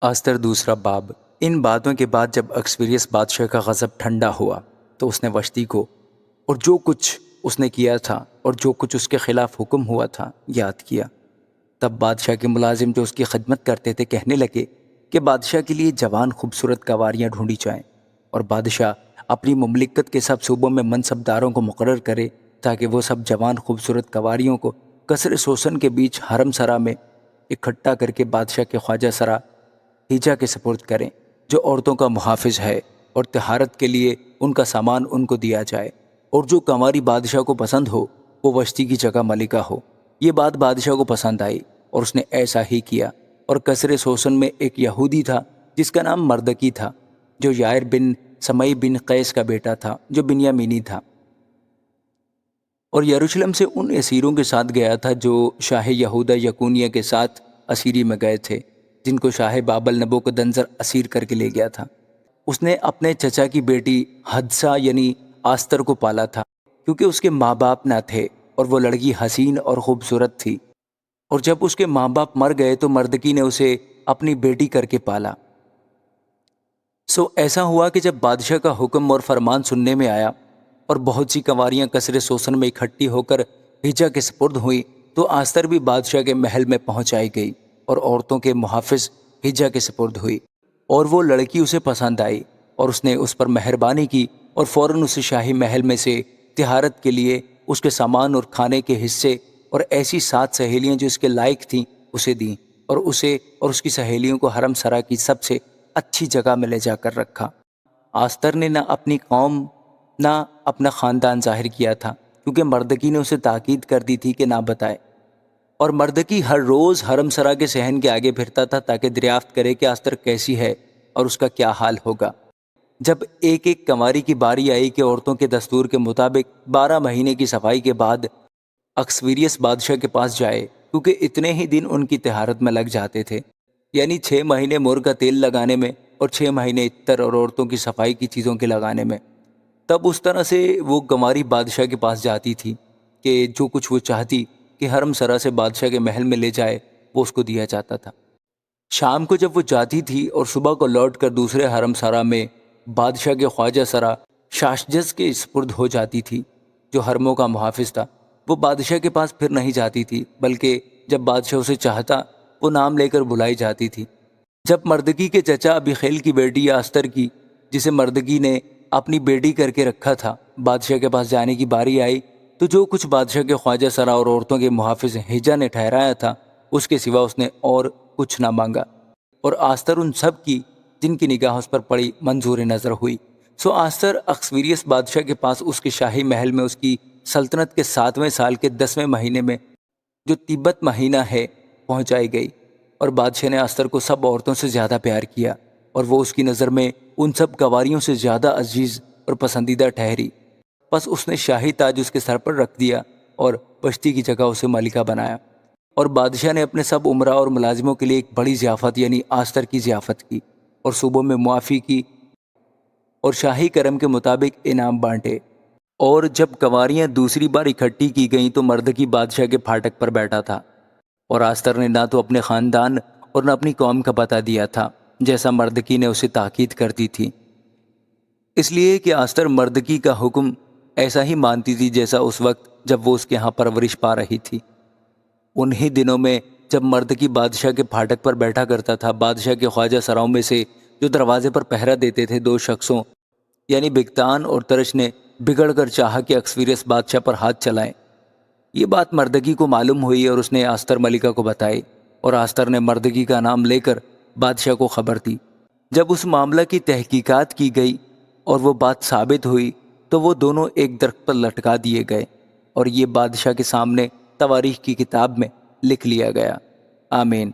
Esther دوسرا باب۔ ان باتوں کے بعد جب اکسویریس بادشاہ کا غضب ٹھنڈا ہوا تو اس نے وشتی کو اور جو کچھ اس نے کیا تھا اور جو کچھ اس کے خلاف حکم ہوا تھا یاد کیا۔ تب بادشاہ کے ملازم جو اس کی خدمت کرتے تھے کہنے لگے کہ بادشاہ کے لیے جوان خوبصورت کنواریاں ڈھونڈی جائیں، اور بادشاہ اپنی مملکت کے سب صوبوں میں منصبداروں کو مقرر کرے تاکہ وہ سب جوان خوبصورت کنواریوں کو قصر سوسن کے بیچ حرم سرا میں اکٹھا کر کے بادشاہ کے خواجہ سرا ہیجا کے سپرد کریں، جو عورتوں کا محافظ ہے، اور طہارت کے لیے ان کا سامان ان کو دیا جائے، اور جو کنواری بادشاہ کو پسند ہو وہ وشتی کی جگہ ملکہ ہو۔ یہ بات بادشاہ کو پسند آئی اور اس نے ایسا ہی کیا۔ اور قصر سوسن میں ایک یہودی تھا جس کا نام مردکی تھا، جو یائر بن سمئی بن قیس کا بیٹا تھا، جو بنیامینی تھا، اور یروشلم سے ان اسیروں کے ساتھ گیا تھا جو شاہ یہودا یکونیہ کے ساتھ اسیری میں گئے تھے، جن کو شاہ بابل نبوکدنضر اسیر کر کے لے گیا تھا۔ اس نے اپنے چچا کی بیٹی حدثہ یعنی آستر کو پالا تھا، کیونکہ اس کے ماں باپ نہ تھے، اور وہ لڑکی حسین اور خوبصورت تھی۔ اور جب اس کے ماں باپ مر گئے تو مردکی نے اسے اپنی بیٹی کر کے پالا۔ سو ایسا ہوا کہ جب بادشاہ کا حکم اور فرمان سننے میں آیا اور بہت سی کنواریاں قصر سوسن میں اکٹھی ہو کر ہیجا کے سپرد ہوئی، تو آستر بھی بادشاہ کے محل میں پہنچائی گئی اور عورتوں کے محافظ ہیجا کے سپرد ہوئی، اور وہ لڑکی اسے پسند آئی، اور اس نے اس پر مہربانی کی اور فوراً اسے شاہی محل میں سے طہارت کے لیے اس کے سامان اور کھانے کے حصے اور ایسی 7 سہیلیاں جو اس کے لائق تھیں اسے دیں، اور اسے اور اس کی سہیلیوں کو حرم سرا کی سب سے اچھی جگہ میں لے جا کر رکھا۔ آستر نے نہ اپنی قوم نہ اپنا خاندان ظاہر کیا تھا، کیونکہ مردکی نے اسے تاکید کر دی تھی کہ نہ بتائے، اور مردکی ہر روز حرم سرا کے صحن کے آگے پھرتا تھا تاکہ دریافت کرے کہ آستر کیسی ہے اور اس کا کیا حال ہوگا۔ جب ایک ایک کنواری کی باری آئی کہ عورتوں کے دستور کے مطابق 12 مہینے کی صفائی کے بعد اکسویریس بادشاہ کے پاس جائے، کیونکہ اتنے ہی دن ان کی طہارت میں لگ جاتے تھے، یعنی 6 مہینے مور کا تیل لگانے میں اور 6 مہینے عطر اور عورتوں کی صفائی کی چیزوں کے لگانے میں، تب اس طرح سے وہ کنواری بادشاہ کے پاس جاتی تھی کہ جو کچھ وہ چاہتی کہ حرم سرا سے بادشاہ کے محل میں لے جائے وہ اس کو دیا جاتا تھا۔ شام کو جب وہ جاتی تھی اور صبح کو لوٹ کر دوسرے حرم سرا میں بادشاہ کے خواجہ سرا شاشجز کے سپرد ہو جاتی تھی، جو حرموں کا محافظ تھا۔ وہ بادشاہ کے پاس پھر نہیں جاتی تھی، بلکہ جب بادشاہ اسے چاہتا وہ نام لے کر بلائی جاتی تھی۔ جب مردکی کے چچا ابیخیل کی بیٹی آستر کی، جسے مردکی نے اپنی بیٹی کر کے رکھا تھا، بادشاہ کے پاس جانے کی باری آئی، تو جو کچھ بادشاہ کے خواجہ سرا اور عورتوں کے محافظ ہیجا نے ٹھہرایا تھا اس کے سوا اس نے اور کچھ نہ مانگا، اور آستر ان سب کی جن کی نگاہ اس پر پڑی منظور نظر ہوئی۔ سو آستر اکسویریس بادشاہ کے پاس اس کے شاہی محل میں اس کی سلطنت کے 7ویں سال کے 10ویں مہینے میں، جو تیبت مہینہ ہے، پہنچائی گئی، اور بادشاہ نے آستر کو سب عورتوں سے زیادہ پیار کیا، اور وہ اس کی نظر میں ان سب کنواریوں سے زیادہ عزیز اور پسندیدہ ٹھہری۔ پس اس نے شاہی تاج اس کے سر پر رکھ دیا اور وشتی کی جگہ اسے ملکہ بنایا، اور بادشاہ نے اپنے سب امراء اور ملازموں کے لیے ایک بڑی ضیافت یعنی آستر کی ضیافت کی، اور صوبوں میں معافی کی اور شاہی کرم کے مطابق انعام بانٹے۔ اور جب کنواریاں دوسری بار اکٹھی کی گئیں تو مردکی بادشاہ کے پھاٹک پر بیٹھا تھا، اور آستر نے نہ تو اپنے خاندان اور نہ اپنی قوم کا پتہ دیا تھا، جیسا مردکی نے اسے تاکید کر دی تھی، اس لیے کہ آستر مردکی کا حکم ایسا ہی مانتی تھی جیسا اس وقت جب وہ اس کے ہاں پرورش پا رہی تھی۔ انہی دنوں میں جب مردکی بادشاہ کے پھاٹک پر بیٹھا کرتا تھا، بادشاہ کے خواجہ سراؤں میں سے جو دروازے پر پہرا دیتے تھے 2 شخصوں یعنی بگتان اور ترش نے بگڑ کر چاہا کہ اکسویریس بادشاہ پر ہاتھ چلائیں۔ یہ بات مردکی کو معلوم ہوئی اور اس نے آستر ملکہ کو بتائی، اور آستر نے مردکی کا نام لے کر بادشاہ کو خبر دی۔ جب اس معاملہ کی تحقیقات کی گئی اور وہ بات ثابت ہوئی تو وہ دونوں ایک درخت پر لٹکا دیے گئے، اور یہ بادشاہ کے سامنے تواریخ کی کتاب میں لکھ لیا گیا۔ آمین۔